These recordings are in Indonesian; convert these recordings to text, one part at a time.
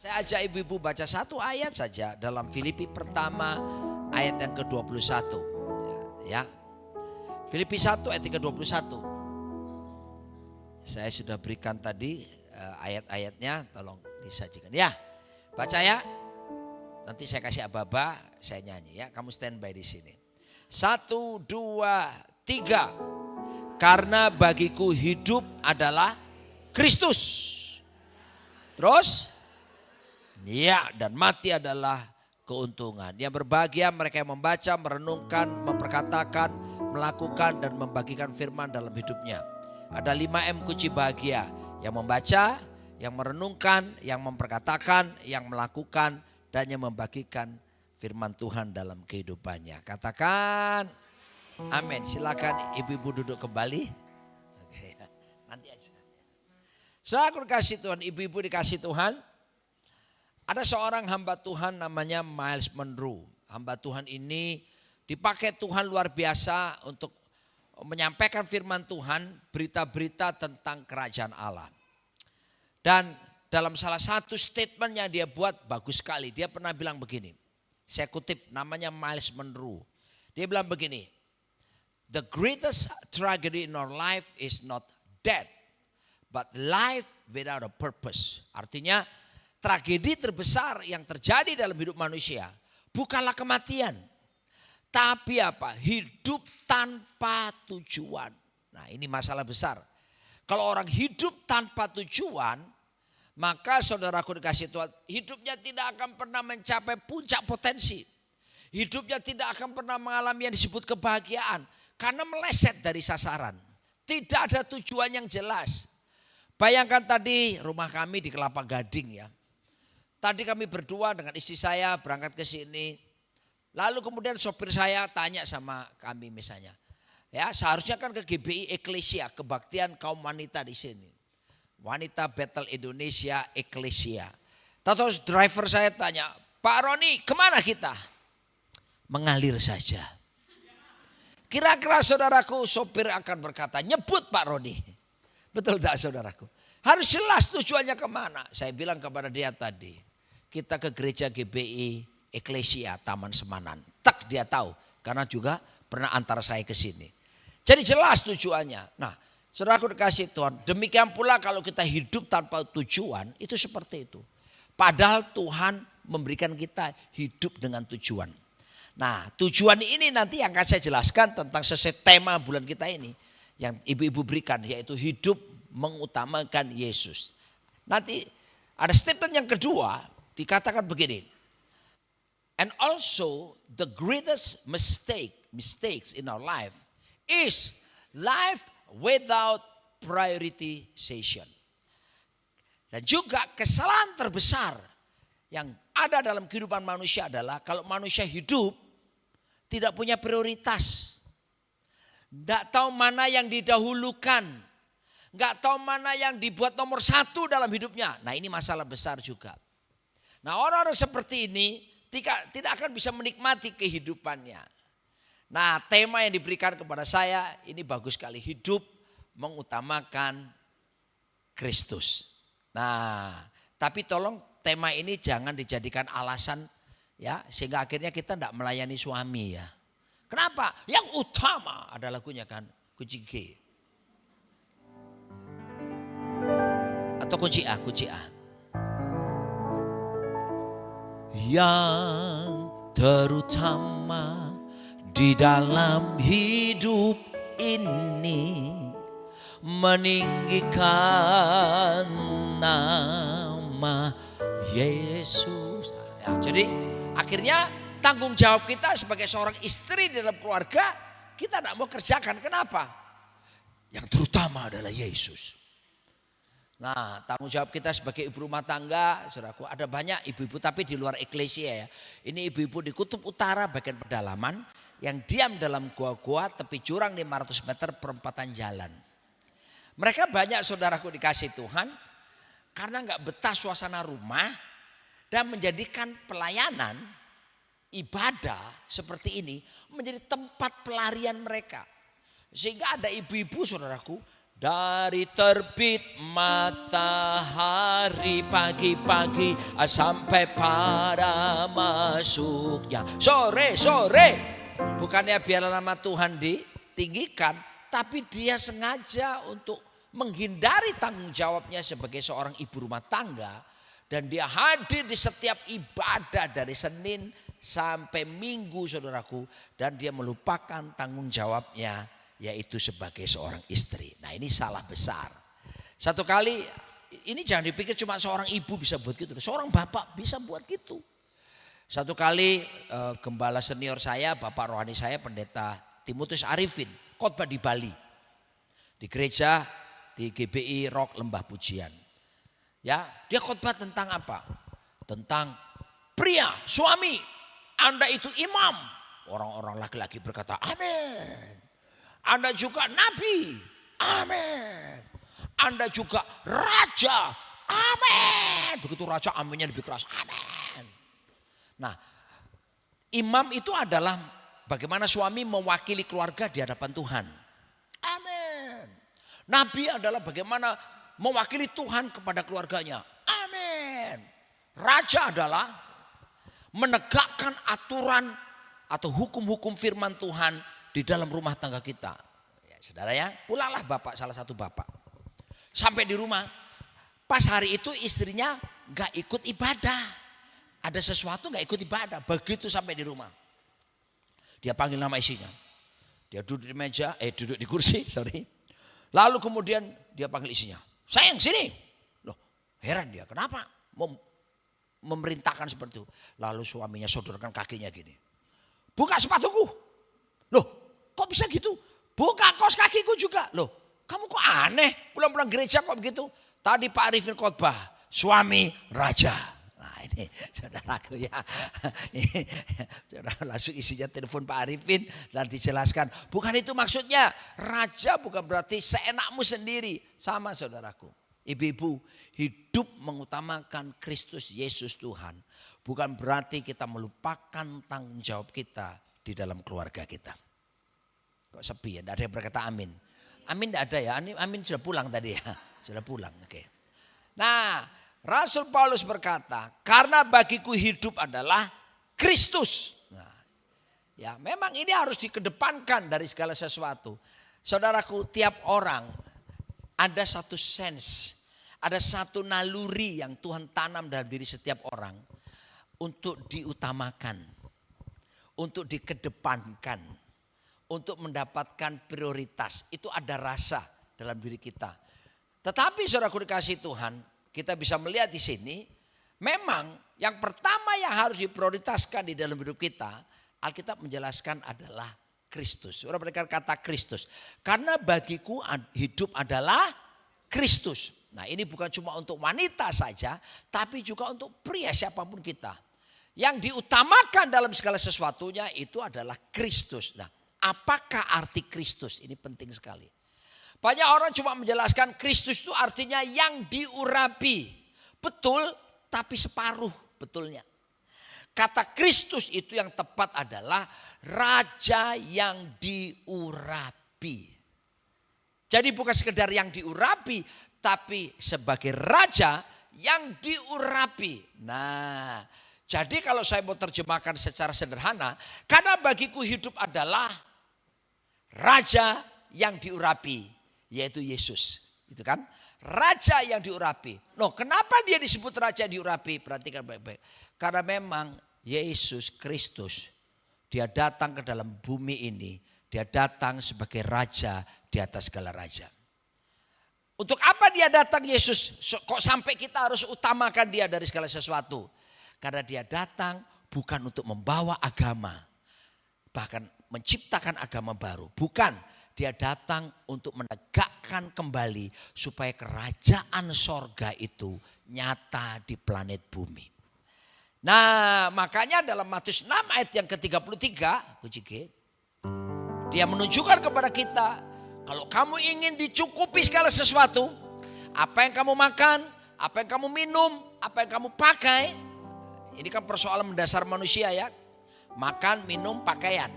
Saya ajak ibu-ibu baca satu ayat saja dalam Filipi pertama ayat yang ke-21. Ya. Filipi 1 ayat ke-21. Saya sudah berikan tadi ayat-ayatnya, tolong disajikan. Ya, baca ya. Nanti saya kasih aba-aba, saya nyanyi ya. Kamu standby di sini. 1, 2, 3. Karena bagiku hidup adalah Kristus. Terus? Ya, dan mati adalah keuntungan. Yang berbahagia mereka yang membaca, merenungkan, memperkatakan, melakukan dan membagikan firman dalam hidupnya. Ada 5M kunci bahagia. Yang membaca, yang merenungkan, yang memperkatakan, yang melakukan, dan yang membagikan firman Tuhan dalam kehidupannya. Katakan amin. Silakan ibu-ibu duduk kembali. Oke, nanti aja. Saudara dikasih Tuhan, ibu-ibu dikasih Tuhan. Ada seorang hamba Tuhan namanya Myles Munroe. Hamba Tuhan ini dipakai Tuhan luar biasa untuk menyampaikan firman Tuhan, berita-berita tentang kerajaan Allah. Dan dalam salah satu statement yang dia buat bagus sekali. Dia pernah bilang begini. Saya kutip, namanya Myles Munroe. Dia bilang begini. The greatest tragedy in our life is not death, but life without a purpose. Artinya tragedi terbesar yang terjadi dalam hidup manusia bukanlah kematian. Tapi apa? Hidup tanpa tujuan. Nah, ini masalah besar. Kalau orang hidup tanpa tujuan, maka saudaraku dikasih Tuhan, hidupnya tidak akan pernah mencapai puncak potensi. Hidupnya tidak akan pernah mengalami yang disebut kebahagiaan. Karena meleset dari sasaran. Tidak ada tujuan yang jelas. Bayangkan tadi rumah kami di Kelapa Gading ya. Tadi kami berdua dengan istri saya berangkat ke sini. Lalu kemudian sopir saya tanya sama kami misalnya. Ya, seharusnya kan ke GBI Eklesia, kebaktian kaum wanita di sini. Wanita Battle Indonesia Eklesia. Terus driver saya tanya, Pak Roni kemana kita? Mengalir saja. Kira-kira saudaraku sopir akan berkata, nyebut Pak Roni. Betul tak saudaraku? Harus jelas tujuannya kemana. Saya bilang kepada dia tadi, kita ke gereja GBI Eklesia Taman Semanan. Tak dia tahu, karena juga pernah antar saya ke sini. Jadi jelas tujuannya. Nah, saudaraku dikasih Tuhan, demikian pula kalau kita hidup tanpa tujuan, itu seperti itu. Padahal Tuhan memberikan kita hidup dengan tujuan. Nah, tujuan ini nanti yang akan saya jelaskan tentang sesuai tema bulan kita ini. Yang ibu-ibu berikan, yaitu hidup mengutamakan Yesus. Nanti ada statement yang kedua, dikatakan begini. And also the greatest mistakes in our life is life without prioritization. Dan juga kesalahan terbesar yang ada dalam kehidupan manusia adalah kalau manusia hidup tidak punya prioritas. Tidak tahu mana yang didahulukan. Tidak tahu mana yang dibuat nomor 1 dalam hidupnya. Nah, ini masalah besar juga. Nah, orang-orang seperti ini tidak akan bisa menikmati kehidupannya. Nah, tema yang diberikan kepada saya ini bagus sekali. Hidup mengutamakan Kristus. Nah, tapi tolong tema ini jangan dijadikan alasan ya, sehingga akhirnya kita tidak melayani suami ya. Kenapa? Yang utama ada lagunya kan, kunci G. Atau kunci A. Yang terutama di dalam hidup ini meninggikan nama Yesus. Ya, jadi akhirnya tanggung jawab kita sebagai seorang istri di dalam keluarga, kita tidak mau kerjakan. Kenapa? Yang terutama adalah Yesus. Nah, tanggung jawab kita sebagai ibu rumah tangga, saudaraku, ada banyak ibu-ibu tapi di luar eklesia ya. Ini ibu-ibu di kutub utara bagian pedalaman yang diam dalam gua-gua tepi jurang 500 meter perempatan jalan. Mereka banyak saudaraku dikasih Tuhan karena nggak betah suasana rumah dan menjadikan pelayanan ibadah seperti ini menjadi tempat pelarian mereka. Sehingga ada ibu-ibu saudaraku Dari terbit matahari pagi-pagi sampai pada masuknya sore. Bukannya biar nama Tuhan ditinggikan, tapi dia sengaja untuk menghindari tanggung jawabnya sebagai seorang ibu rumah tangga. Dan dia hadir di setiap ibadah dari Senin sampai Minggu, saudaraku. Dan dia melupakan tanggung jawabnya, yaitu sebagai seorang istri. Nah, ini salah besar. Satu kali, ini jangan dipikir cuma seorang ibu bisa buat gitu. Seorang bapak bisa buat gitu. Satu kali gembala senior saya, bapak rohani saya, pendeta Timotius Arifin, khotbah di Bali. Di gereja, di GBI Rock Lembah Pujian. Ya, dia khotbah tentang apa? Tentang pria, suami, Anda itu imam. Orang-orang laki-laki berkata, amin. Anda juga nabi, amin. Anda juga raja, amin. Begitu raja, aminnya lebih keras, amin. Nah, imam itu adalah bagaimana suami mewakili keluarga di hadapan Tuhan. Amin. Nabi adalah bagaimana mewakili Tuhan kepada keluarganya. Amin. Raja adalah menegakkan aturan atau hukum-hukum firman Tuhan di dalam rumah tangga kita. Ya, saudara ya, pulanglah bapak, salah satu bapak. Sampai di rumah, pas hari itu istrinya gak ikut ibadah. Ada sesuatu gak ikut ibadah. Begitu sampai di rumah, dia panggil nama istrinya. Dia duduk di meja, duduk di kursi, sorry. Lalu kemudian dia panggil istrinya. Sayang sini. Loh, heran dia, kenapa memerintahkan seperti itu. Lalu suaminya sodorkan kakinya gini. Buka sepatuku. Loh, kok bisa gitu? Buka kaos kakiku juga. Loh, kamu kok aneh? Pulang-pulang gereja kok begitu? Tadi Pak Arifin khotbah, suami raja. Nah ini saudaraku ya. Saudara langsung isinya telepon Pak Arifin dan dijelaskan. Bukan itu maksudnya. Raja bukan berarti seenakmu sendiri. Sama saudaraku. Ibu-ibu, hidup mengutamakan Kristus Yesus Tuhan. Bukan berarti kita melupakan tanggung jawab kita di dalam keluarga kita. Kok sepi ya? Tidak ada yang berkata amin. Amin tidak ada ya? Amin sudah pulang tadi ya? Sudah pulang, oke. Nah, Rasul Paulus berkata, karena bagiku hidup adalah Kristus. Nah, ya memang ini harus dikedepankan dari segala sesuatu. Saudaraku, tiap orang ada satu sense, ada satu naluri yang Tuhan tanam dalam diri setiap orang untuk diutamakan, untuk dikedepankan, untuk mendapatkan prioritas. Itu ada rasa dalam diri kita. Tetapi saudaraku dikasih Tuhan, kita bisa melihat di sini, memang yang pertama yang harus diprioritaskan di dalam hidup kita, Alkitab menjelaskan adalah Kristus. Orang berikan kata Kristus. Karena bagiku hidup adalah Kristus. Nah ini bukan cuma untuk wanita saja, tapi juga untuk pria siapapun kita. Yang diutamakan dalam segala sesuatunya itu adalah Kristus. Nah apakah arti Kristus? Ini penting sekali. Banyak orang cuma menjelaskan Kristus itu artinya yang diurapi. Betul, tapi separuh betulnya. Kata Kristus itu yang tepat adalah raja yang diurapi. Jadi bukan sekedar yang diurapi, tapi sebagai raja yang diurapi. Nah, jadi kalau saya mau terjemahkan secara sederhana, karena bagiku hidup adalah raja yang diurapi, yaitu Yesus. Itu kan? Raja yang diurapi. Loh, kenapa dia disebut raja diurapi? Perhatikan baik-baik. Karena memang Yesus Kristus, dia datang ke dalam bumi ini. Dia datang sebagai raja di atas segala raja. Untuk apa dia datang Yesus? Kok sampai kita harus utamakan dia dari segala sesuatu? Karena dia datang bukan untuk membawa agama. Bahkan menciptakan agama baru. Bukan. Dia datang untuk menegakkan kembali supaya kerajaan sorga itu nyata di planet bumi. Nah makanya dalam Matius 6 ayat yang ke-33, dia menunjukkan kepada kita, kalau kamu ingin dicukupi segala sesuatu, apa yang kamu makan, apa yang kamu minum, apa yang kamu pakai, ini kan persoalan mendasar manusia ya, makan, minum, pakaian.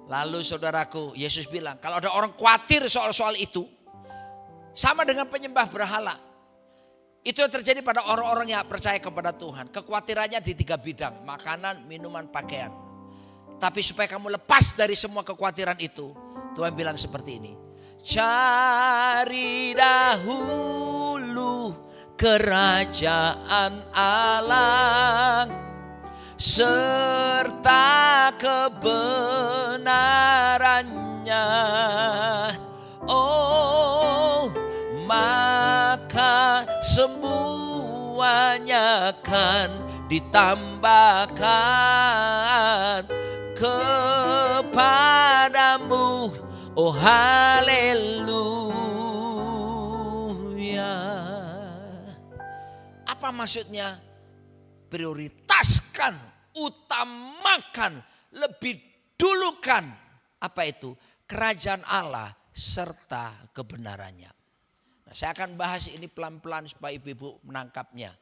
Lalu saudaraku, Yesus bilang, kalau ada orang khawatir soal-soal itu, Sama dengan penyembah berhala. Itu yang terjadi pada orang-orang yang percaya kepada Tuhan. Kekhawatirannya di 3 bidang. Makanan, minuman, pakaian. Tapi supaya kamu lepas dari semua kekhawatiran itu. Tuhan bilang seperti ini. Cari dahulu kerajaan Allah. Serta kebenarannya. Oh, maka semuanya akan ditambahkan kepadamu. Oh haleluya. Apa maksudnya? Prioritaskan, utamakan, lebih dulukan. Apa itu? Kerajaan Allah serta kebenarannya. Nah, saya akan bahas ini pelan-pelan supaya ibu-ibu menangkapnya.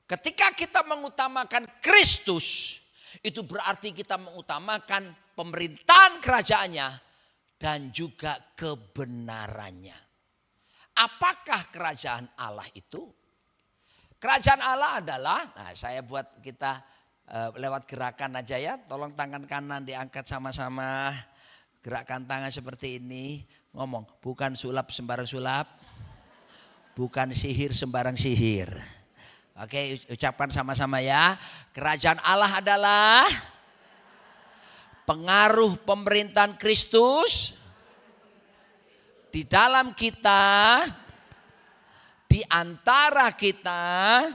Ketika kita mengutamakan Kristus, itu berarti kita mengutamakan pemerintahan kerajaannya dan juga kebenarannya. Apakah kerajaan Allah itu? Kerajaan Allah adalah, nah saya buat kita lewat gerakan aja ya. Tolong tangan kanan diangkat sama-sama. Gerakan tangan seperti ini. Ngomong, bukan sulap sembarang sulap. Bukan sihir sembarang sihir. Oke, ucapkan sama-sama ya. Kerajaan Allah adalah pengaruh pemerintahan Kristus di dalam kita, di antara kita,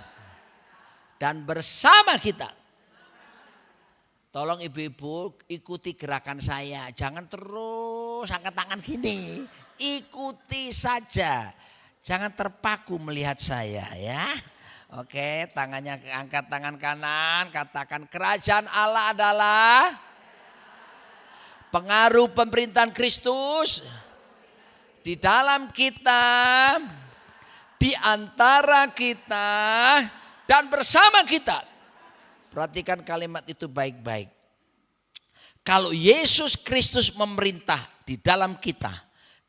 dan bersama kita. Tolong ibu-ibu ikuti gerakan saya. Jangan terus angkat tangan gini. Ikuti saja. Jangan terpaku melihat saya ya. Oke, tangannya angkat tangan kanan. Katakan kerajaan Allah adalah pengaruh pemerintahan Kristus di dalam kita, di antara kita, dan bersama kita. Perhatikan kalimat itu baik-baik. Kalau Yesus Kristus memerintah di dalam kita,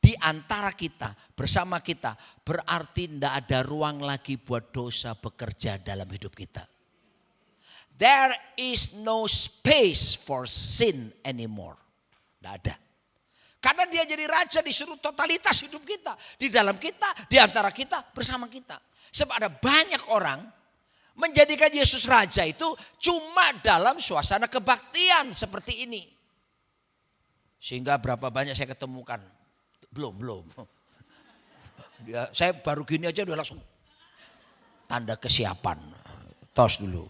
di antara kita, bersama kita, berarti tidak ada ruang lagi buat dosa bekerja dalam hidup kita. There is no space for sin anymore. Tidak ada. Karena dia jadi raja di seluruh totalitas hidup kita. Di dalam kita, di antara kita, bersama kita. Sebab ada banyak orang menjadikan Yesus raja itu cuma dalam suasana kebaktian seperti ini. Sehingga berapa banyak saya ketemukan. Belum. Ya, saya baru gini aja udah langsung tanda kesiapan. Tos dulu.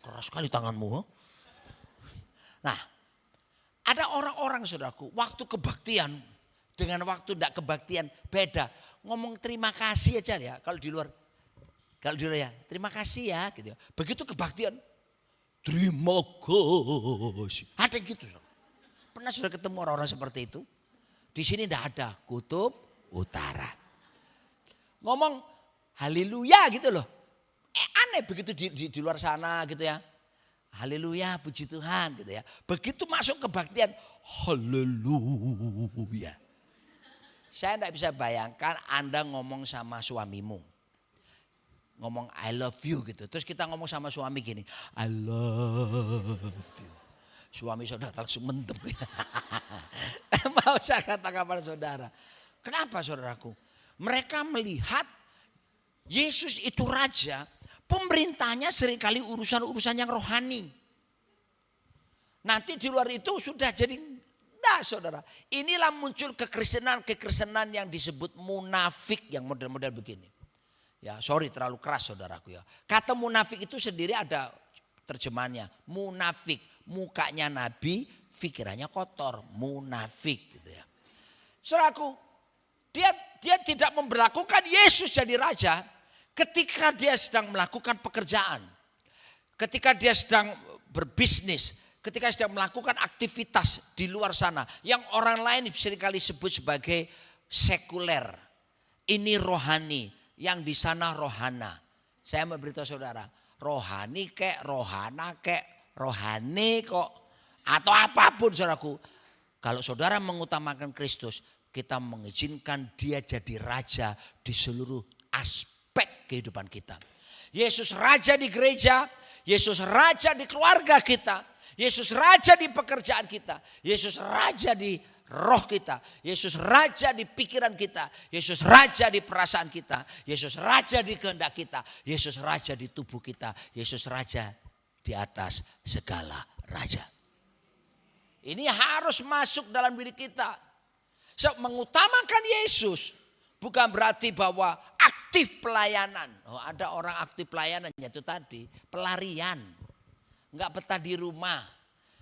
Keras sekali tanganmu. Nah, ada orang-orang saudaraku, waktu kebaktian dengan waktu tidak kebaktian beda. Ngomong terima kasih aja ya kalau di luar. Kalau di luar ya, terima kasih ya gitu. Begitu kebaktian, terima kasih. Ada gitu. Pernah sudah ketemu orang-orang seperti itu? Di sini tidak ada, kutub utara. Ngomong haleluya gitu loh. Aneh begitu di luar sana gitu ya. Haleluya, puji Tuhan gitu ya. Begitu masuk kebaktian, haleluya. Saya tidak bisa bayangkan Anda ngomong sama suamimu. Ngomong I love you gitu. Terus kita ngomong sama suami gini, I love you. Suami saudara langsung mendem. Mau saya katakan kepada saudara. Kenapa saudaraku? Mereka melihat Yesus itu raja. Pemerintahnya seringkali urusan-urusan yang rohani. Nanti di luar itu sudah jadi, nah saudara. Inilah muncul kekristenan yang disebut munafik yang model-model begini. Ya sorry terlalu keras saudaraku ya. Kata munafik itu sendiri ada terjemahannya. Munafik, mukanya nabi, pikirannya kotor. Munafik gitu ya. Saudaraku, dia tidak memberlakukan Yesus jadi raja ketika dia sedang melakukan pekerjaan. Ketika dia sedang berbisnis, ketika sedang melakukan aktivitas di luar sana. Yang orang lain seringkali sebut sebagai sekuler. Ini rohani. Yang di sana rohana. Saya memberitahu saudara, rohani kek, rohana kek, rohani kok, atau apapun saudaraku. Kalau saudara mengutamakan Kristus, kita mengizinkan dia jadi raja di seluruh aspek kehidupan kita. Yesus raja di gereja, Yesus raja di keluarga kita, Yesus raja di pekerjaan kita, Yesus raja di roh kita, Yesus raja di pikiran kita, Yesus raja di perasaan kita, Yesus raja di kehendak kita, Yesus raja di tubuh kita, Yesus raja di atas segala raja. Ini harus masuk dalam diri kita. So, mengutamakan Yesus bukan berarti bahwa aktif pelayanan. Oh, ada orang aktif pelayanan itu tadi pelarian, nggak betah di rumah.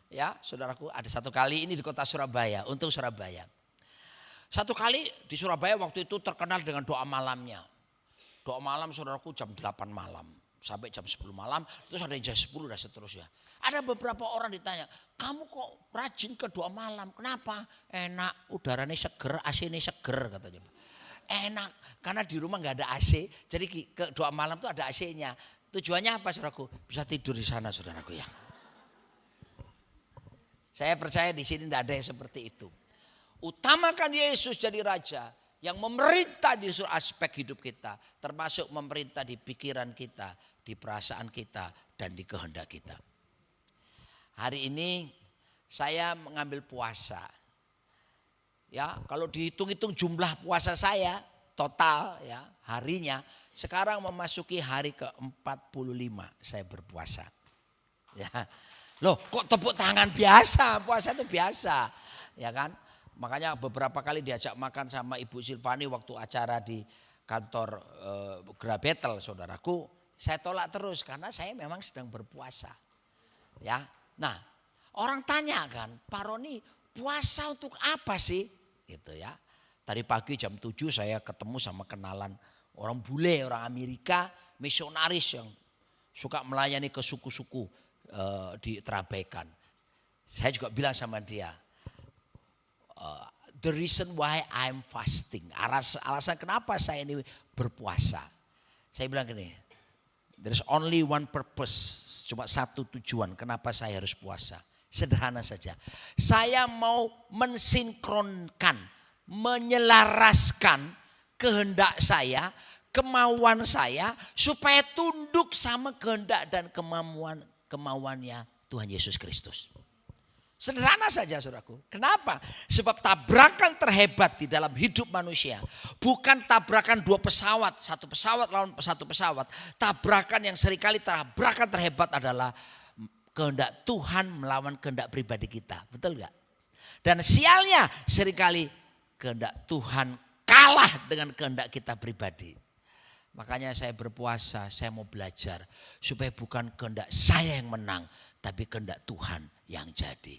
Ya, saudaraku, ada satu kali ini di kota Surabaya, untuk Surabaya. Satu kali di Surabaya waktu itu terkenal dengan doa malamnya. Doa malam saudaraku jam 8 malam sampai jam 10 malam, terus ada jam 10 dan seterusnya. Ada beberapa orang ditanya, kamu kok rajin ke doa malam, kenapa? Enak, udaranya seger, AC-nya seger katanya. Enak, karena di rumah gak ada AC, jadi ke doa malam tuh ada AC-nya. Tujuannya apa saudaraku? Bisa tidur di sana saudaraku ya. Saya percaya di sini tidak ada yang seperti itu. Utamakan Yesus jadi raja yang memerintah di seluruh aspek hidup kita, termasuk memerintah di pikiran kita, di perasaan kita, dan di kehendak kita. Hari ini saya mengambil puasa. Ya, kalau dihitung-hitung jumlah puasa saya total ya harinya sekarang memasuki hari ke-45 saya berpuasa. Ya. Loh, kok tepuk tangan biasa? Puasa itu biasa. Ya kan? Makanya beberapa kali diajak makan sama Ibu Silvani waktu acara di kantor Grabetel saudaraku, saya tolak terus karena saya memang sedang berpuasa. Ya. Nah, orang tanya kan, Pak Roni puasa untuk apa sih? Gitu ya. Tadi pagi jam 7 saya ketemu sama kenalan orang bule, orang Amerika, misionaris yang suka melayani ke suku-suku di terabaikan. Saya juga bilang sama dia, the reason why I'm fasting, alasan kenapa saya ini berpuasa. Saya bilang gini, there's only one purpose, cuma satu tujuan kenapa saya harus puasa. Sederhana saja, saya mau mensinkronkan, menyelaraskan kehendak saya, kemauan saya supaya tunduk sama kehendak dan kemauannya Tuhan Yesus Kristus. Sederhana saja saudaraku. Kenapa? Sebab tabrakan terhebat di dalam hidup manusia bukan tabrakan dua pesawat, satu pesawat lawan satu pesawat. Tabrakan yang seringkali tabrakan terhebat adalah kehendak Tuhan melawan kehendak pribadi kita. Betul gak? Dan sialnya seringkali kehendak Tuhan kalah dengan kehendak kita pribadi. Makanya saya berpuasa, saya mau belajar supaya bukan kehendak saya yang menang, tapi kehendak Tuhan yang jadi.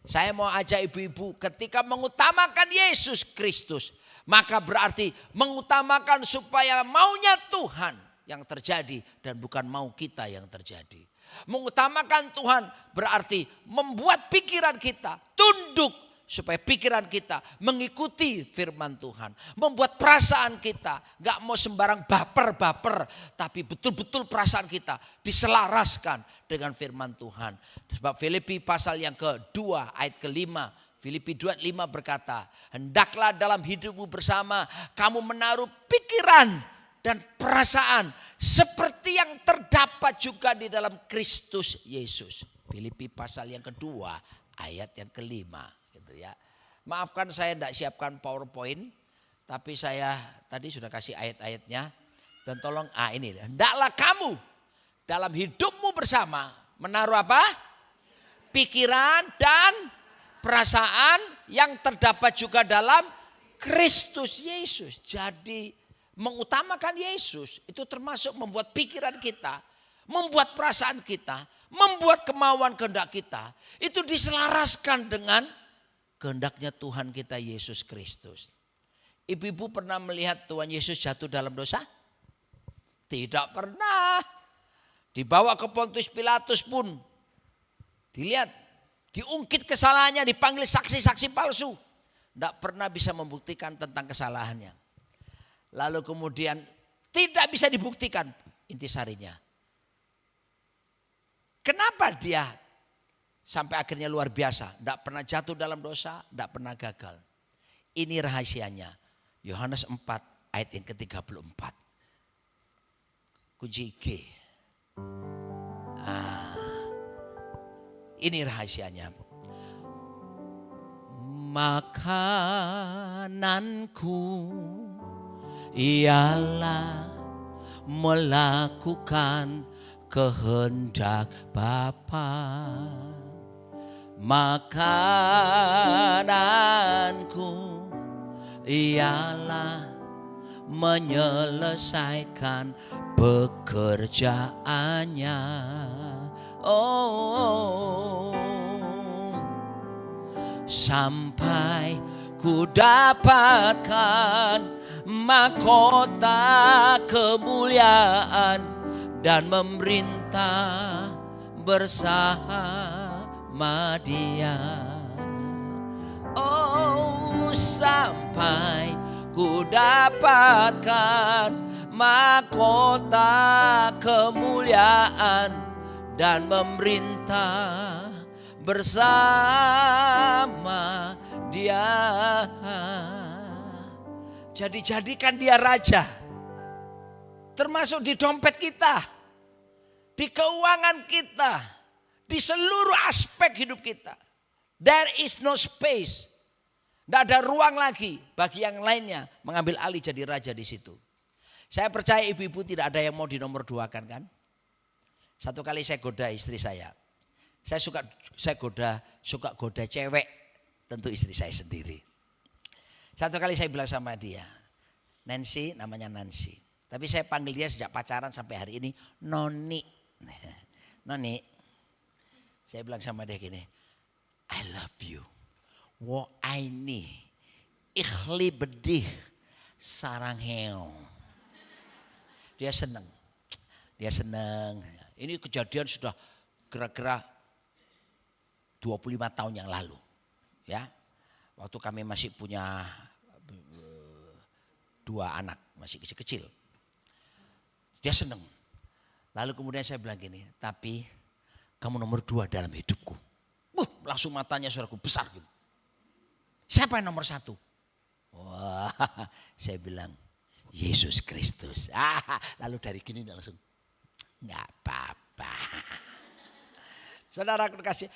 Saya mau ajak ibu-ibu ketika mengutamakan Yesus Kristus, maka berarti mengutamakan supaya maunya Tuhan yang terjadi dan bukan mau kita yang terjadi. Mengutamakan Tuhan berarti membuat pikiran kita tunduk supaya pikiran kita mengikuti firman Tuhan. Membuat perasaan kita gak mau sembarang baper-baper, tapi betul-betul perasaan kita diselaraskan dengan firman Tuhan. Sebab Filipi pasal yang kedua ayat kelima, Filipi 2:5 berkata, hendaklah dalam hidupmu bersama kamu menaruh pikiran dan perasaan seperti yang terdapat juga di dalam Kristus Yesus. Filipi pasal yang kedua ayat yang kelima. Gitu ya. Maafkan saya tidak siapkan PowerPoint, tapi saya tadi sudah kasih ayat-ayatnya. Dan tolong, ini, hendaklah kamu dalam hidupmu bersama menaruh apa? Pikiran dan perasaan yang terdapat juga dalam Kristus Yesus. Jadi mengutamakan Yesus itu termasuk membuat pikiran kita, membuat perasaan kita, membuat kemauan kehendak kita itu diselaraskan dengan kehendaknya Tuhan kita Yesus Kristus. Ibu-ibu pernah melihat Tuhan Yesus jatuh dalam dosa? Tidak pernah. Dibawa ke Pontius Pilatus pun dilihat, diungkit kesalahannya, dipanggil saksi-saksi palsu. Tidak pernah bisa membuktikan tentang kesalahannya. Lalu kemudian tidak bisa dibuktikan intisarinya. Kenapa dia sampai akhirnya luar biasa? Tidak pernah jatuh dalam dosa, tidak pernah gagal. Ini rahasianya. Yohanes 4 ayat yang ke-34. Kunci G. Ini rahasianya. Makananku ialah melakukan kehendak Bapa. Makananku ialah menyelesaikan pekerjaannya. Sampai ku dapatkan mahkota kemuliaan dan memerintah bersama Dia. Sampai ku dapatkan mahkota kemuliaan dan memerintah bersama Dia. Jadi jadikan Dia raja. Termasuk di dompet kita, di keuangan kita, di seluruh aspek hidup kita. There is no space. Tidak ada ruang lagi bagi yang lainnya mengambil alih jadi raja di situ. Saya percaya ibu-ibu tidak ada yang mau dinomor duakan kan? Satu kali saya goda istri saya. Saya suka goda cewek, tentu istri saya sendiri. Satu kali saya bilang sama dia, Nancy, namanya Nancy. Tapi saya panggil dia sejak pacaran sampai hari ini, Noni. Noni, saya bilang sama dia gini, I love you. Wo aini, ikhli bedih, sarang heong. Dia senang. Ini kejadian sudah kira-kira 25 tahun yang lalu. Ya, waktu kami masih punya 2 anak, masih kecil-kecil. Dia senang. Lalu kemudian saya bilang gini, tapi kamu nomor 2 dalam hidupku. Langsung matanya saudaraku besar gitu. Siapa yang nomor 1? Wah, saya bilang Yesus Kristus. Lalu dari gini langsung, nggak apa-apa. Saudara kasih,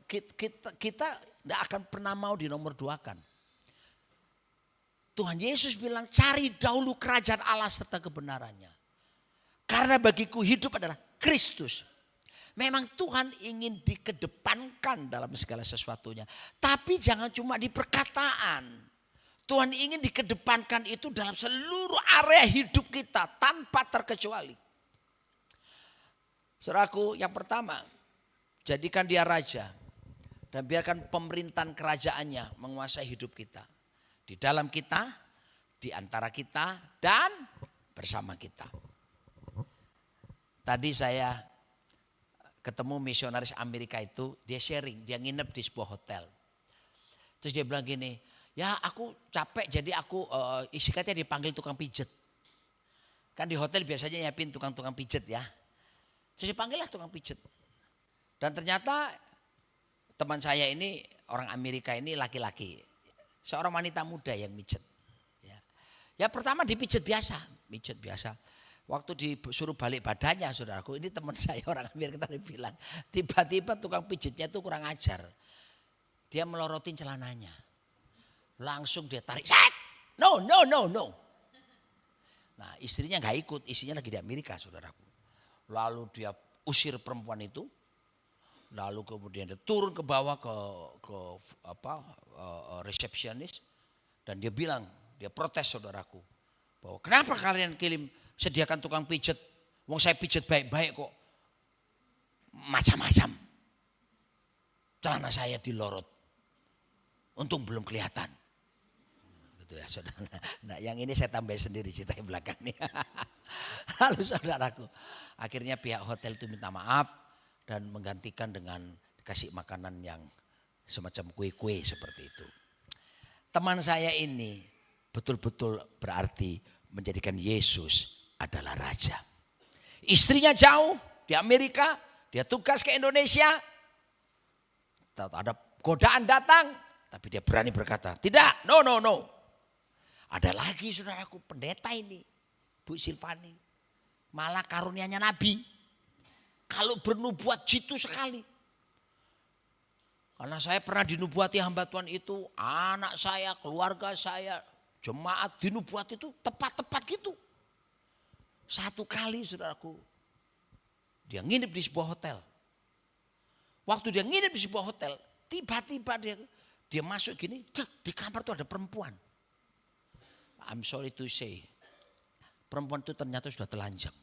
kita tidak akan pernah mau dinomor 2-kan. Tuhan Yesus bilang cari dahulu kerajaan Allah serta kebenarannya. Karena bagiku hidup adalah Kristus. Memang Tuhan ingin dikedepankan dalam segala sesuatunya. Tapi jangan cuma di perkataan. Tuhan ingin dikedepankan itu dalam seluruh area hidup kita tanpa terkecuali. Saudaraku, yang pertama, jadikan Dia raja. Dan biarkan pemerintahan kerajaannya menguasai hidup kita. Di dalam kita, di antara kita, dan bersama kita. Tadi saya ketemu misionaris Amerika itu, dia sharing, dia nginep di sebuah hotel. Terus dia bilang gini, ya aku capek jadi aku isi katanya dipanggil tukang pijet. Kan di hotel biasanya nyiapin tukang-tukang pijet ya. Terus dipanggil lah tukang pijet. Dan ternyata teman saya ini orang Amerika ini laki-laki. Seorang wanita muda yang mijet. Ya pertama dipijet biasa, mijet biasa. Waktu disuruh balik badannya saudaraku, ini teman saya orang Amerika tadi bilang, tiba-tiba tukang pijitnya itu kurang ajar. Dia melorotin celananya. Langsung dia tarik, no. Nah istrinya gak ikut, istrinya lagi di Amerika saudaraku. Lalu dia usir perempuan itu, lalu kemudian dia turun ke bawah ke resepsionis. Dan dia bilang, dia protes saudaraku, bahwa kenapa kalian sediakan tukang pijet, wong saya pijet baik-baik kok. Macam-macam. Celana saya dilorot. Untung belum kelihatan. Gitu ya saudara. Nah yang ini saya tambah sendiri cerita yang belakang nih. Lalu saudaraku, akhirnya pihak hotel itu minta maaf dan menggantikan dengan kasih makanan yang semacam kue-kue seperti itu. Teman saya ini betul-betul berarti menjadikan Yesus adalah raja. Istrinya jauh di Amerika, dia tugas ke Indonesia. Ada godaan datang, Tapi dia berani berkata, tidak, no. Ada lagi saudaraku, pendeta ini, Bu Silvani. Malah karunianya nabi. Kalau bernubuat jitu sekali. Karena saya pernah dinubuati hamba Tuhan itu, anak saya, keluarga saya, jemaat dinubuat itu tepat-tepat gitu. Satu kali saudaraku, dia nginep di sebuah hotel. Waktu dia nginep di sebuah hotel, tiba-tiba dia masuk gini, di kamar tuh ada perempuan. I'm sorry to say, perempuan itu ternyata sudah telanjang.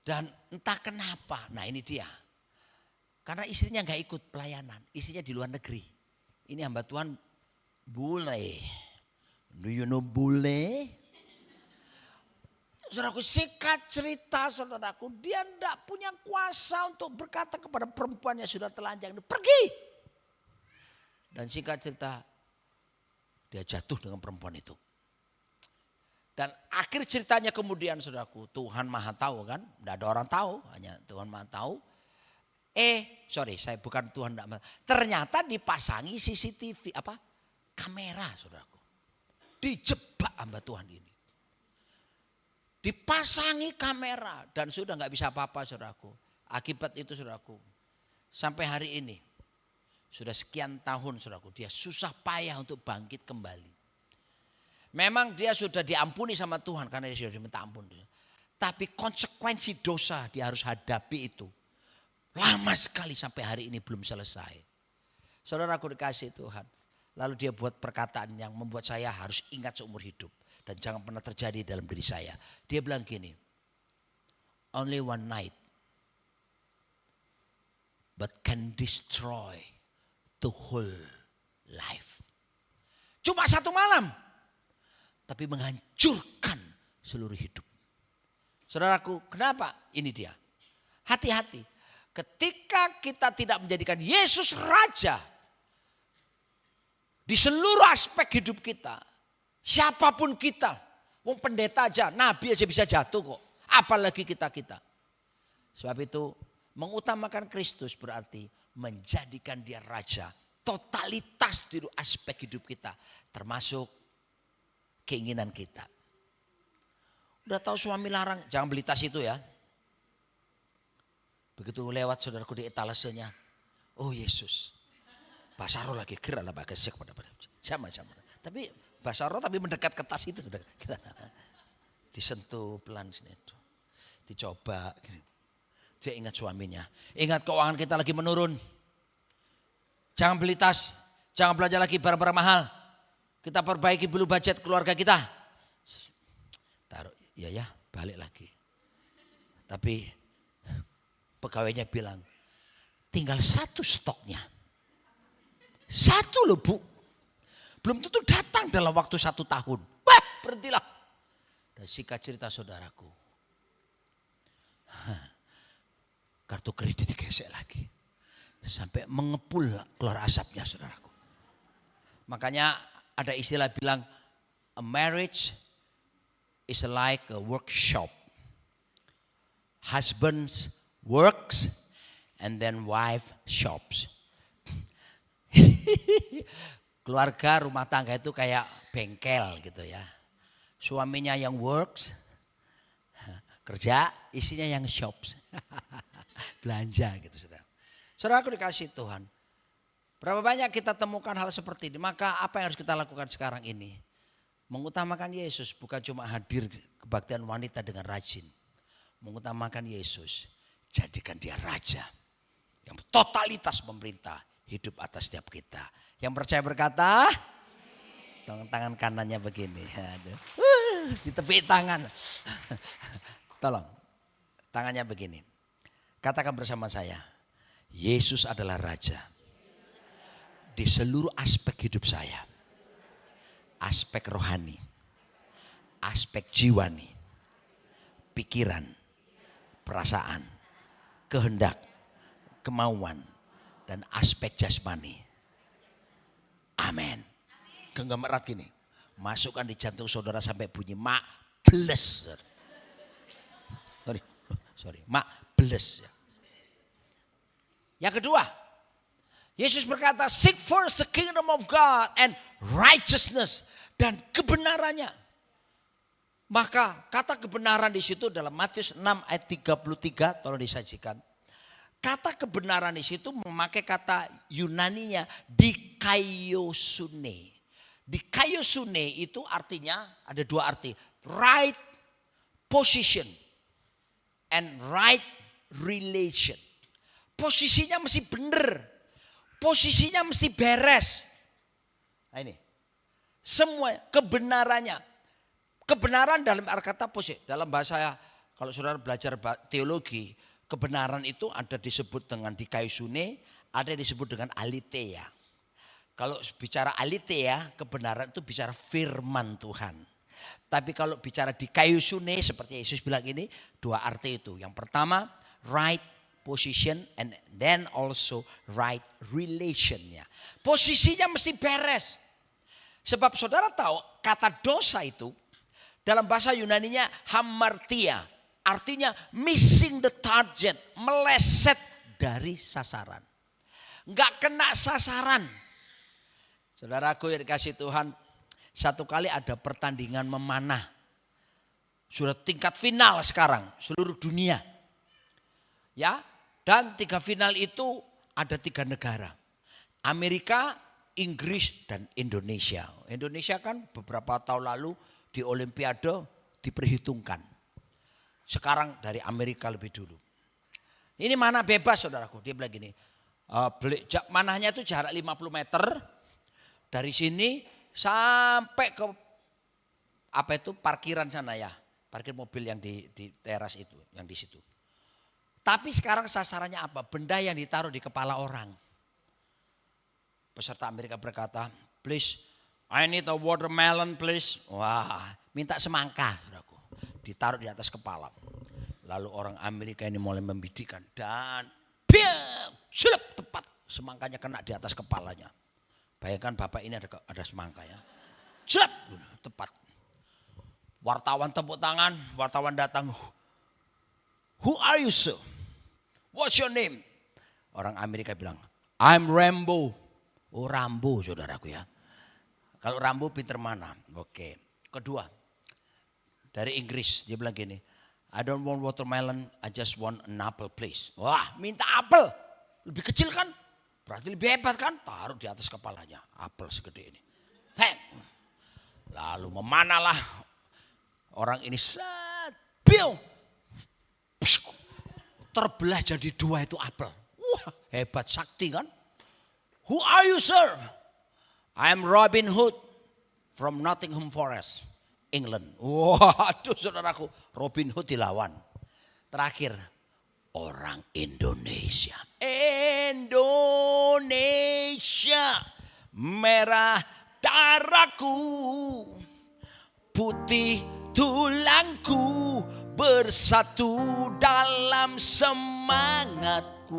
Dan entah kenapa, nah ini dia. Karena istrinya gak ikut pelayanan, istrinya di luar negeri. Ini hamba Tuhan bule. Do you know bule? Saudaraku, singkat cerita saudaraku, dia tidak punya kuasa untuk berkata kepada perempuan yang sudah telanjang ini, pergi. Dan singkat cerita, dia jatuh dengan perempuan itu. Dan akhir ceritanya kemudian saudaraku, Tuhan Maha tahu kan, tidak ada orang tahu, hanya Tuhan Maha tahu. Saya bukan Tuhan tidak Maha. Ternyata dipasangi CCTV, kamera saudaraku. Dijebak hamba Tuhan ini. Dipasangi kamera dan sudah nggak bisa apa-apa saudaraku. Akibat itu saudaraku, sampai hari ini sudah sekian tahun saudaraku, dia susah payah untuk bangkit kembali. Memang dia sudah diampuni sama Tuhan karena dia sudah diminta ampun. Tapi konsekuensi dosa dia harus hadapi itu lama sekali sampai hari ini belum selesai. Saudaraku dikasih Tuhan. Lalu dia buat perkataan yang membuat saya harus ingat seumur hidup. Dan jangan pernah terjadi dalam diri saya. Dia bilang gini, only one night but can destroy the whole life. Cuma satu malam, tapi menghancurkan seluruh hidup. Saudaraku, kenapa? Ini dia. Hati-hati. Ketika kita tidak menjadikan Yesus Raja di seluruh aspek hidup kita, siapapun kita, wong pendeta aja, nabi aja bisa jatuh kok. Apalagi kita. Sebab itu mengutamakan Kristus berarti menjadikan dia raja. Totalitas di aspek hidup kita. Termasuk keinginan kita. Udah tahu suami larang, jangan beli tas itu ya. Begitu lewat saudaraku di etalasenya. Oh Yesus. Basaro lagi gerak lah bagasek pada sama. Tapi Basaro tapi mendekat ke tas itu. Disentuh pelan sini. Dicoba. Dia ingat suaminya. Ingat keuangan kita lagi menurun. Jangan beli tas. Jangan belanja lagi barang-barang mahal. Kita perbaiki dulu budget keluarga kita. Taruh. Ya balik lagi. Tapi pegawainya bilang. Tinggal satu stoknya. Satu loh Bu. Belum tentu datang dalam waktu 1 tahun. Wah berhentilah. Dan singkat cerita saudaraku. Kartu kredit digesek lagi. Sampai mengepul keluar asapnya saudaraku. Makanya ada istilah bilang. A marriage is like a workshop. Husbands works and then wife shops. Keluarga rumah tangga itu kayak bengkel gitu ya. Suaminya yang works, kerja, isinya yang shops. Belanja gitu saudara. Saudara aku dikasih Tuhan. Berapa banyak kita temukan hal seperti ini. Maka apa yang harus kita lakukan sekarang ini? Mengutamakan Yesus bukan cuma hadir kebaktian wanita dengan rajin. Mengutamakan Yesus. Jadikan dia raja. Yang totalitas pemerintah hidup atas setiap kita. Yang percaya berkata, tangan kanannya begini. Ditepuk tangan. Tolong, tangannya begini. Katakan bersama saya, Yesus adalah Raja. Di seluruh aspek hidup saya. Aspek rohani. Aspek jiwani. Pikiran. Perasaan. Kehendak. Kemauan. Dan aspek jasmani. Amin. Genggam erat gini. Masukkan di jantung saudara sampai bunyi mak bles. Sorry. Mak bles. Yang kedua. Yesus berkata, seek first the kingdom of God and righteousness, dan kebenarannya. Maka kata kebenaran di situ dalam Matius 6 ayat 33, tolong disajikan. Kata kebenaran di situ memakai kata Yunaninya dikaiosune. Dikaiosune itu artinya ada dua arti. Right position and right relation. Posisinya mesti benar. Posisinya mesti beres. Nah ini. Semua kebenarannya. Kebenaran dalam arti kata posisi. Dalam bahasa, kalau saudara belajar teologi, kebenaran itu ada disebut dengan dikaiosune, ada disebut dengan aletheia. Kalau bicara aletheia, kebenaran itu bicara firman Tuhan. Tapi kalau bicara dikaiosune, seperti Yesus bilang ini, dua arti itu. Yang pertama, right position and then also right relationnya. Posisinya mesti beres. Sebab saudara tahu kata dosa itu dalam bahasa Yunaninya hamartia. Artinya missing the target, meleset dari sasaran. Enggak kena sasaran. Saudaraku yang dikasih Tuhan, satu kali ada pertandingan memanah. Sudah tingkat final sekarang seluruh dunia. Ya, dan 3 final itu ada 3 negara. Amerika, Inggris, dan Indonesia. Indonesia kan beberapa tahun lalu di Olimpiade diperhitungkan. Sekarang dari Amerika lebih dulu. Ini mana bebas saudaraku. Dia bilang gini, manahnya itu jarak 50 meter. Dari sini sampai ke parkiran sana ya. Parkir mobil yang di teras itu, yang di situ. Tapi sekarang sasarannya apa? Benda yang ditaruh di kepala orang. Peserta Amerika berkata, please, I need a watermelon please. Wah, minta semangka. Ditaruh di atas kepala. Lalu orang Amerika ini mulai membidikan. Dan sulap tepat. Semangkanya kena di atas kepalanya. Bayangkan bapak ini ada semangka ya. Sulap tepat. Wartawan tepuk tangan. Wartawan datang. Who are you sir? What's your name? Orang Amerika bilang, I'm Rambo. Oh Rambo saudaraku ya. Kalau Rambo pinter mana? Oke. Kedua, dari Inggris dia bilang gini, I don't want watermelon, I just want an apple please. Wah minta apel. Lebih kecil kan? Berarti lebih hebat kan? Taruh di atas kepalanya. Apel segede ini. Lalu memanalah orang ini. Terbelah jadi 2 itu apel. Wah hebat sakti kan? Who are you sir? I am Robin Hood from Nottingham Forest, England. Waduh saudaraku, Robin Hood dilawan. Terakhir, orang Indonesia. Indonesia, merah darahku, putih tulangku, bersatu dalam semangatku.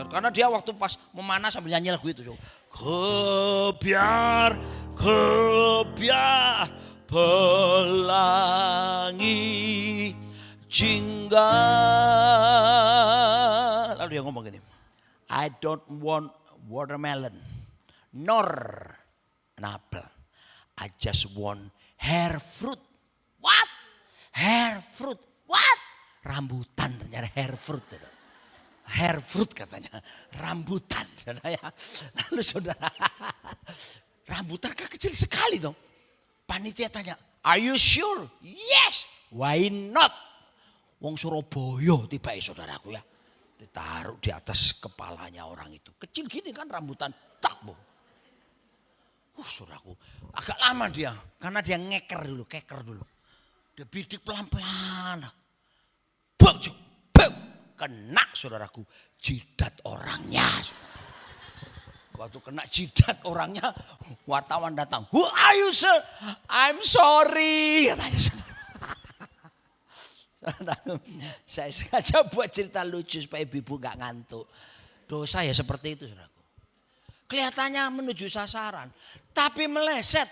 Karena dia waktu pas memanah sambil nyanyi lagu itu. Kebiar pelangi jingga. Lalu dia ngomong gini, I don't want watermelon nor an apple. I just want hair fruit. What? Hair fruit. What? Rambutan ternyata hair fruit. Hair fruit katanya. Rambutan. Lalu saudara, rambutan kan kecil sekali dong. Panitia tanya, are you sure? Yes. Why not? Wong Surabaya tiba saudaraku ya. Ditaruh di atas kepalanya orang itu. Kecil gini kan rambutan. Tak bu. Saudaraku. Agak lama dia. Karena dia keker dulu. Dia bidik pelan-pelan. Bum. Kena saudaraku. Jidat orangnya. Waktu kena jidat orangnya. Wartawan datang. Who are you sir? I'm sorry. Katanya saya sengaja buat cerita lucu supaya ibu gak ngantuk. Dosa ya seperti itu saudaraku. Kelihatannya menuju sasaran. Tapi meleset.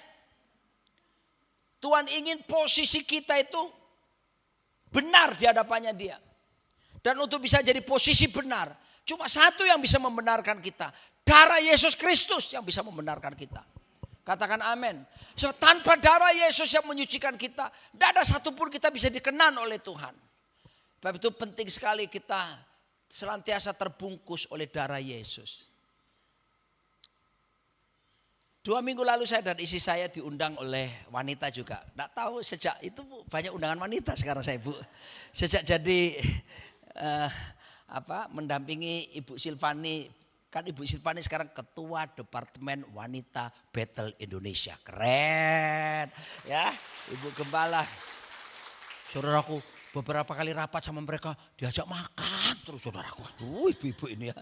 Tuhan ingin posisi kita itu benar di hadapannya dia. Dan untuk bisa jadi posisi benar. Cuma satu yang bisa membenarkan kita. Darah Yesus Kristus yang bisa membenarkan kita. Katakan amin. So, tanpa darah Yesus yang menyucikan kita, tidak ada satupun kita bisa dikenan oleh Tuhan. Sebab itu penting sekali kita senantiasa terbungkus oleh darah Yesus. 2 minggu lalu saya dan istri saya diundang oleh wanita juga. Tidak tahu sejak itu banyak undangan wanita sekarang saya Bu. Sejak jadi mendampingi Ibu Silvani. Kan Ibu Silvani sekarang ketua Departemen Wanita Bethel Indonesia. Keren ya Ibu Gembala. Saudaraku beberapa kali rapat sama mereka diajak makan terus saudaraku. Ibu-ibu ini ya.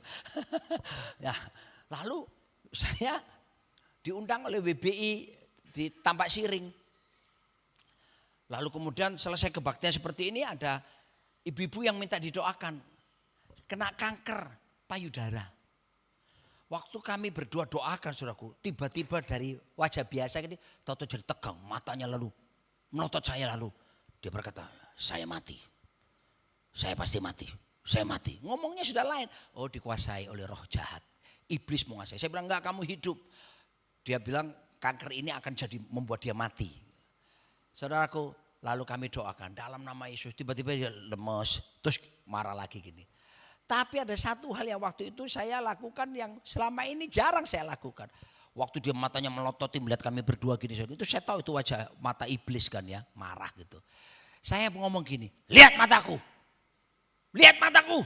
Ya, lalu saya diundang oleh WBI di Tampak Siring. Lalu kemudian selesai kebaktian seperti ini ada ibu-ibu yang minta didoakan. Kena kanker payudara. Waktu kami berdua doakan saudaraku, tiba-tiba dari wajah biasa ini, tahu jadi tegang, matanya lalu melotot saya lalu. Dia berkata, saya mati. Saya pasti mati. Saya mati. Ngomongnya sudah lain. Oh dikuasai oleh roh jahat. Iblis menguasai. Saya bilang enggak, kamu hidup. Dia bilang kanker ini akan jadi membuat dia mati. Saudaraku, lalu kami doakan dalam nama Yesus. Tiba-tiba dia lemes, terus marah lagi gini. Tapi ada satu hal yang waktu itu saya lakukan yang selama ini jarang saya lakukan. Waktu dia matanya melototi melihat kami berdua gini. Itu saya tahu itu wajah mata iblis kan ya, marah gitu. Saya ngomong gini, lihat mataku. Lihat mataku.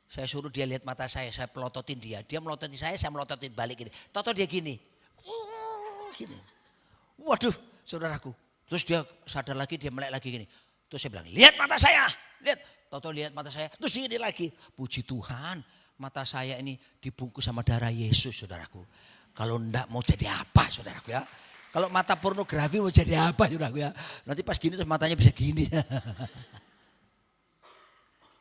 Saya suruh dia lihat mata saya pelototin dia. Dia melototi saya melototin balik gini. Toto dia gini. Gini. Waduh saudaraku. Terus dia sadar lagi, dia melek lagi gini. Terus saya bilang, lihat mata saya. Lihat. Toto lihat mata saya. Terus dia lagi. Puji Tuhan, mata saya ini dibungkus sama darah Yesus saudaraku. Kalau enggak mau jadi apa saudaraku ya. Kalau mata pornografi mau jadi apa saudaraku ya. Nanti pas gini terus matanya bisa gini.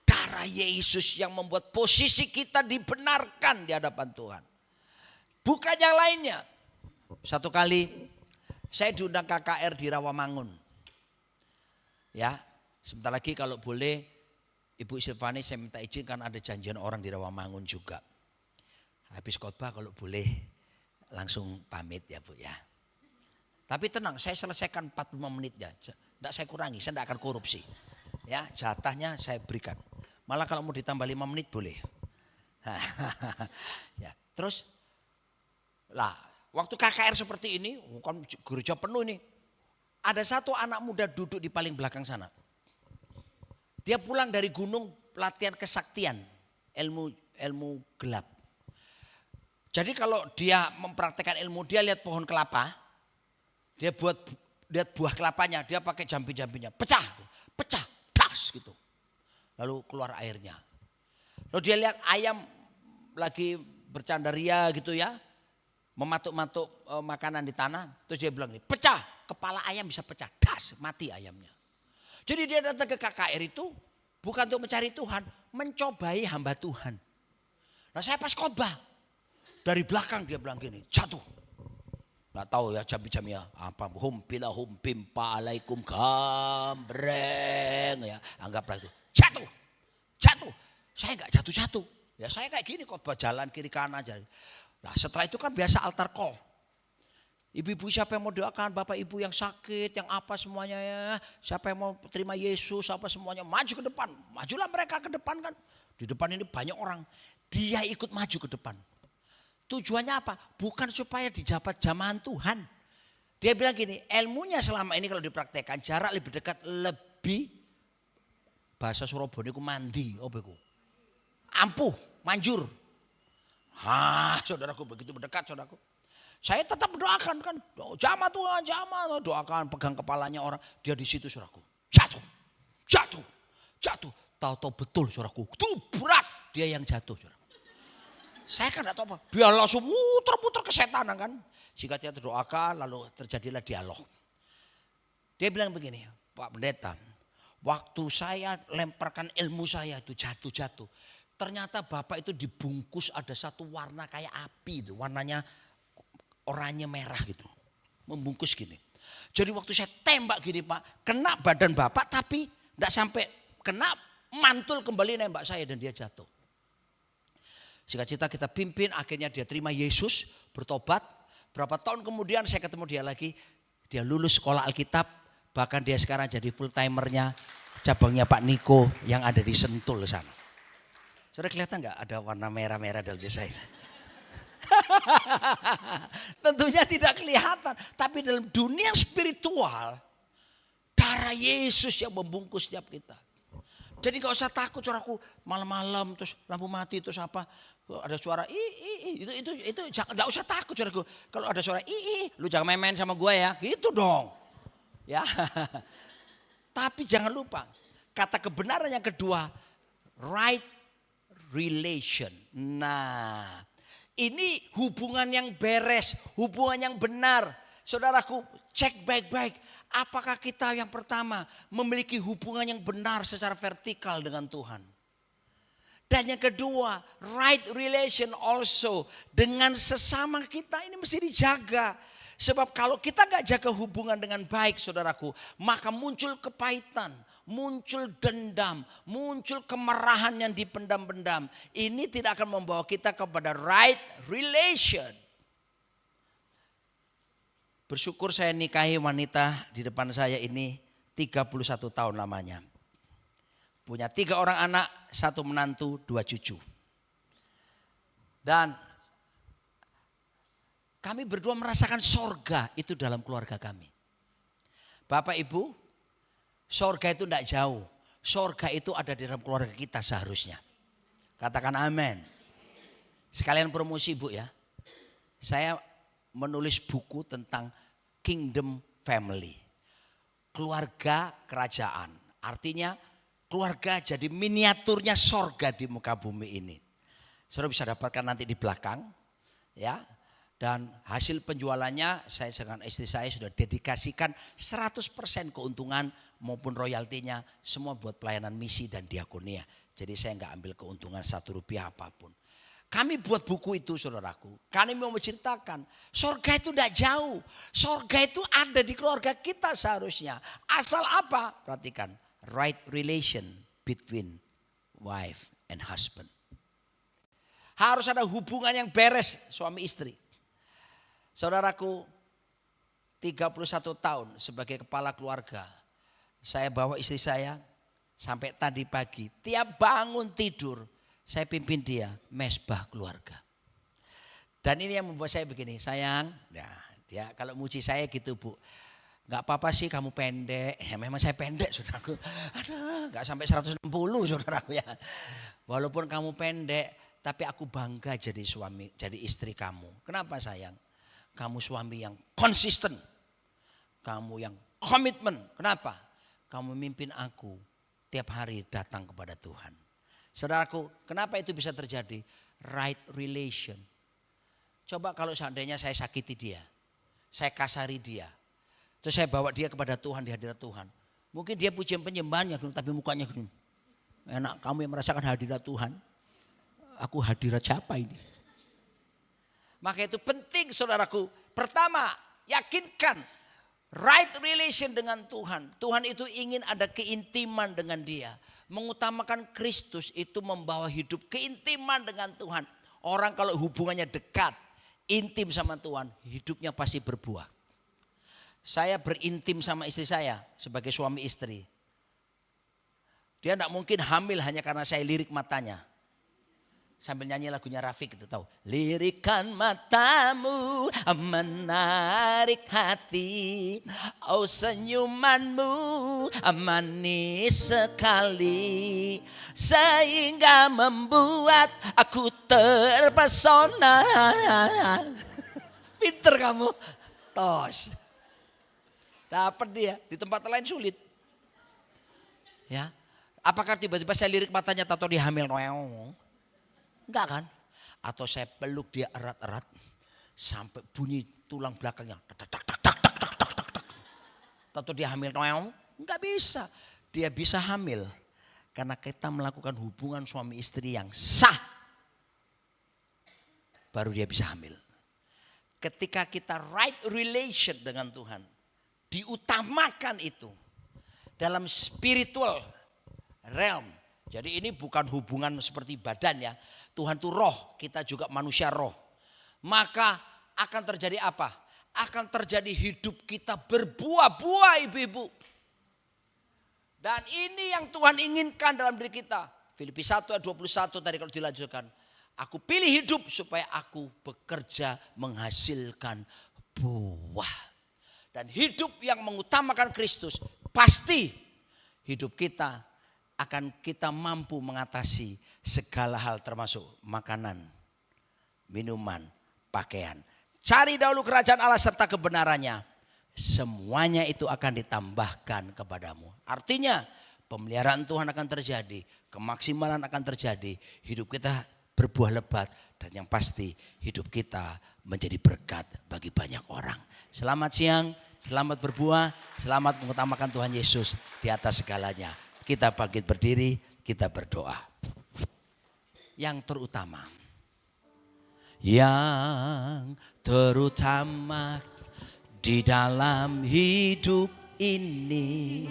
Darah Yesus yang membuat posisi kita dibenarkan di hadapan Tuhan. Bukan yang lainnya. Satu kali saya diundang KKR di Rawamangun. Ya, sebentar lagi kalau boleh Ibu Silvani saya minta izin kan ada janjian orang di Rawamangun juga. Habis khotbah kalau boleh langsung pamit ya Bu ya. Tapi tenang, saya selesaikan 45 menit ya. Tidak saya kurangi, saya tidak akan korupsi. Ya, jatahnya saya berikan. Malah kalau mau ditambah 5 menit boleh. Ya, terus lah waktu KKR seperti ini, kan gereja penuh nih. Ada satu anak muda duduk di paling belakang sana. Dia pulang dari gunung latihan kesaktian, ilmu gelap. Jadi kalau dia mempraktekkan ilmu, dia lihat pohon kelapa, dia lihat buah kelapanya, dia pakai jambi-jambinya, pecah, tas gitu. Lalu keluar airnya. Lalu dia lihat ayam lagi bercandaria gitu ya. Mematuk-matuk makanan di tanah. Terus dia bilang nih, pecah. Kepala ayam bisa pecah. Das, mati ayamnya. Jadi dia datang ke KKR itu bukan untuk mencari Tuhan. Mencobai hamba Tuhan. Nah saya pas khotbah. Dari belakang dia bilang gini, jatuh. Nggak tahu ya jambi-jambinya apa. Humpila humpimpa alaikum gambreng. Ya, anggaplah itu. Jatuh. Saya nggak jatuh-jatuh. Ya saya kayak gini khotbah jalan kiri kanan aja. Nah setelah itu kan biasa altar call. Ibu-ibu siapa yang mau doakan, bapak ibu yang sakit, yang apa semuanya ya. Siapa yang mau terima Yesus, apa semuanya. Maju ke depan, majulah mereka ke depan kan. Di depan ini banyak orang, dia ikut maju ke depan. Tujuannya apa? Bukan supaya dijabat jamahan Tuhan. Dia bilang gini, ilmunya selama ini kalau dipraktekkan jarak lebih dekat, lebih bahasa Surabaya itu mandi. Ampuh, manjur. Saudaraku begitu mendekat saudaraku. Saya tetap mendoakan kan. Jamaah Tuhan, jamaah. Doakan, pegang kepalanya orang. Dia di situ saudaraku. Jatuh. Tahu-tahu betul saudaraku. Tubrak dia yang jatuh saudaraku. Saya kan tidak tahu apa. Dia langsung muter-muter kesetanan kan. Singkat dia terdoakan lalu terjadilah dialog. Dia bilang begini, Pak Pendeta. Waktu saya lemparkan ilmu saya itu jatuh. Ternyata Bapak itu dibungkus ada satu warna kayak api itu. Warnanya oranye merah gitu. Membungkus gini. Jadi waktu saya tembak gini Pak. Kena badan Bapak tapi tidak sampai kena mantul kembali nembak saya dan dia jatuh. Singkat cerita kita pimpin, akhirnya dia terima Yesus, bertobat. Berapa tahun kemudian saya ketemu dia lagi, dia lulus sekolah Alkitab. Bahkan dia sekarang jadi full timernya cabangnya Pak Niko yang ada di Sentul sana. Saudara kelihatan gak ada warna merah-merah dalam desa ini? Tentunya tidak kelihatan. Tapi dalam dunia spiritual, darah Yesus yang membungkus setiap kita. Jadi gak usah takut saudaraku, malam-malam terus lampu mati terus apa. Ada suara itu gak usah takut saudaraku. Kalau ada suara lu jangan main-main sama gue ya. Gitu dong. Ya. Tapi jangan lupa, kata kebenaran yang kedua, right relation. Nah, ini hubungan yang beres, hubungan yang benar. Saudaraku, cek baik-baik. Apakah kita yang pertama memiliki hubungan yang benar secara vertikal dengan Tuhan. Dan yang kedua, right relation also dengan sesama kita ini mesti dijaga. Sebab kalau kita gak jaga hubungan dengan baik saudaraku, maka muncul kepahitan, muncul dendam, muncul kemarahan yang dipendam-pendam. Ini tidak akan membawa kita kepada right relation. Bersyukur saya nikahi wanita di depan saya ini 31 tahun lamanya. Punya 3 orang anak, 1 menantu, 2 cucu. Dan kami berdua merasakan sorga itu dalam keluarga kami. Bapak Ibu, sorga itu tidak jauh. Sorga itu ada di dalam keluarga kita seharusnya. Katakan amin. Sekalian promosi Bu ya. Saya menulis buku tentang kingdom family. Keluarga kerajaan. Artinya keluarga jadi miniaturnya sorga di muka bumi ini. Saudara bisa dapatkan nanti di belakang. Ya. Dan hasil penjualannya saya dengan istri saya sudah dedikasikan 100% keuntungan maupun royaltinya semua buat pelayanan misi dan diakonia. Jadi saya nggak ambil keuntungan 1 rupiah apapun. Kami buat buku itu saudaraku. Kami mau menceritakan sorga itu tidak jauh. Sorga itu ada di keluarga kita seharusnya. Asal apa? Perhatikan. Right relation between wife and husband. Harus ada hubungan yang beres suami istri. Saudaraku, 31 tahun sebagai kepala keluarga. Saya bawa istri saya sampai tadi pagi. Tiap bangun tidur, saya pimpin dia mesbah keluarga. Dan ini yang membuat saya begini, sayang. Nah, dia kalau muji saya gitu Bu. Gak apa-apa sih kamu pendek. Ya memang saya pendek saudaraku. Aduh, gak sampai 160 saudaraku ya. Walaupun kamu pendek, tapi aku bangga jadi suami, jadi istri kamu. Kenapa sayang? Kamu suami yang konsisten. Kamu yang komitmen. Kenapa? Kamu mimpin aku tiap hari datang kepada Tuhan. Saudaraku, kenapa itu bisa terjadi? Right relation. Coba kalau seandainya saya sakiti dia. Saya kasari dia. Terus saya bawa dia kepada Tuhan di hadirat Tuhan. Mungkin dia pujian penyembahannya, tapi mukanya gini. Enak kamu yang merasakan hadirat Tuhan. Aku hadirat siapa ini? Maka itu penting saudaraku. Pertama, yakinkan right relation dengan Tuhan. Tuhan itu ingin ada keintiman dengan dia. Mengutamakan Kristus itu membawa hidup keintiman dengan Tuhan. Orang kalau hubungannya dekat, intim sama Tuhan, hidupnya pasti berbuah. Saya berintim sama istri saya sebagai suami istri. Dia tidak mungkin hamil hanya karena saya lirik matanya. Sambil nyanyi lagunya Rafiq itu tahu. Lirikan matamu menarik hati. Oh senyumanmu manis sekali. Sehingga membuat aku terpesona. Pinter kamu. Tos. Dapat dia. Di tempat lain sulit. Ya. Apakah tiba-tiba saya lirik matanya tato dia hamil? Enggak kan? Atau saya peluk dia erat-erat sampai bunyi tulang belakangnya. Atau dia hamil. Enggak bisa. Dia bisa hamil karena kita melakukan hubungan suami istri yang sah. Baru dia bisa hamil. Ketika kita right relation dengan Tuhan, diutamakan itu dalam spiritual realm, Jadi ini bukan hubungan seperti badan ya. Tuhan itu roh, kita juga manusia roh. Maka akan terjadi apa? Akan terjadi hidup kita berbuah-buah ibu-ibu. Dan ini yang Tuhan inginkan dalam diri kita. Filipi 1 ayat 21 tadi kalau dilanjutkan. Aku pilih hidup supaya aku bekerja menghasilkan buah. Dan hidup yang mengutamakan Kristus, pasti hidup kita akan kita mampu mengatasi segala hal termasuk makanan, minuman, pakaian. Cari dahulu kerajaan Allah serta kebenarannya. Semuanya itu akan ditambahkan kepadamu. Artinya pemeliharaan Tuhan akan terjadi. Kemaksimalan akan terjadi. Hidup kita berbuah lebat. Dan yang pasti hidup kita menjadi berkat bagi banyak orang. Selamat siang, selamat berbuah, selamat mengutamakan Tuhan Yesus di atas segalanya. Kita bangkit berdiri, kita berdoa. Yang terutama di dalam hidup ini,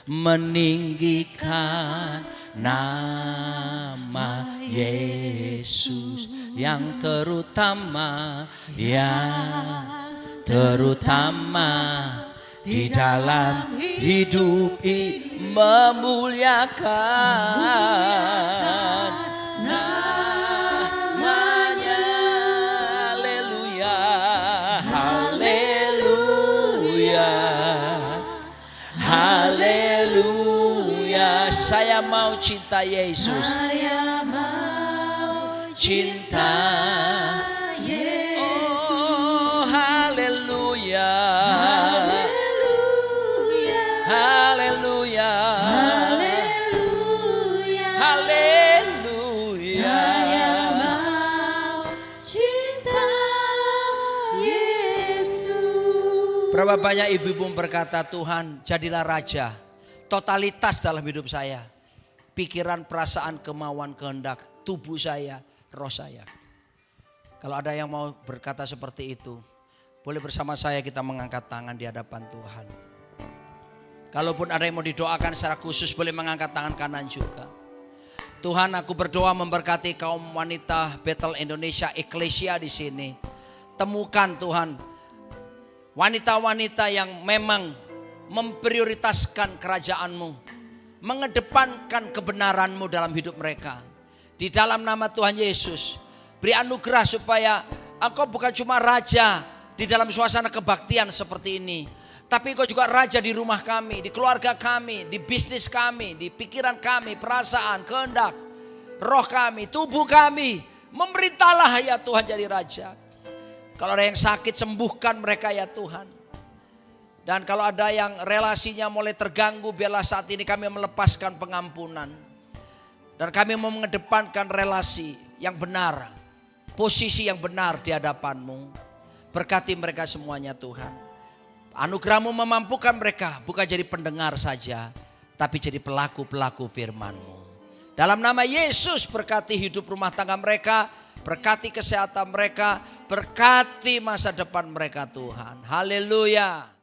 meninggikan nama Yesus. Yang terutama di dalam hidup ini, memuliakan namanya. Haleluya, haleluya, haleluya. Saya mau cinta Yesus. Saya mau cinta Yesus. Oh, haleluya. Haleluya. Haleluya. Haleluya. Saya mau cinta Yesus. Berapa banyak ibu-ibu berkata, Tuhan jadilah raja. Totalitas dalam hidup saya. Pikiran, perasaan, kemauan, kehendak, tubuh saya, roh saya. Kalau ada yang mau berkata seperti itu, boleh bersama saya kita mengangkat tangan di hadapan Tuhan. Kalaupun ada yang mau didoakan secara khusus, boleh mengangkat tangan kanan juga. Tuhan, aku berdoa memberkati kaum wanita Bethel Indonesia Eklesia di sini. Temukan Tuhan wanita-wanita yang memang memprioritaskan kerajaan-Mu, mengedepankan kebenaran-Mu dalam hidup mereka. Di dalam nama Tuhan Yesus, beri anugerah supaya Engkau bukan cuma raja di dalam suasana kebaktian seperti ini, tapi Engkau juga raja di rumah kami, di keluarga kami, di bisnis kami, di pikiran kami, perasaan, kehendak, roh kami, tubuh kami. Memerintahlah ya Tuhan jadi raja. Kalau ada yang sakit, sembuhkan mereka ya Tuhan. Dan kalau ada yang relasinya mulai terganggu, biarlah saat ini kami melepaskan pengampunan. Dan kami mau mengedepankan relasi yang benar, posisi yang benar di hadapan-Mu. Berkati mereka semuanya Tuhan. Anugerah-Mu memampukan mereka bukan jadi pendengar saja, tapi jadi pelaku-pelaku firman-Mu. Dalam nama Yesus berkati hidup rumah tangga mereka, berkati kesehatan mereka, berkati masa depan mereka Tuhan. Haleluya.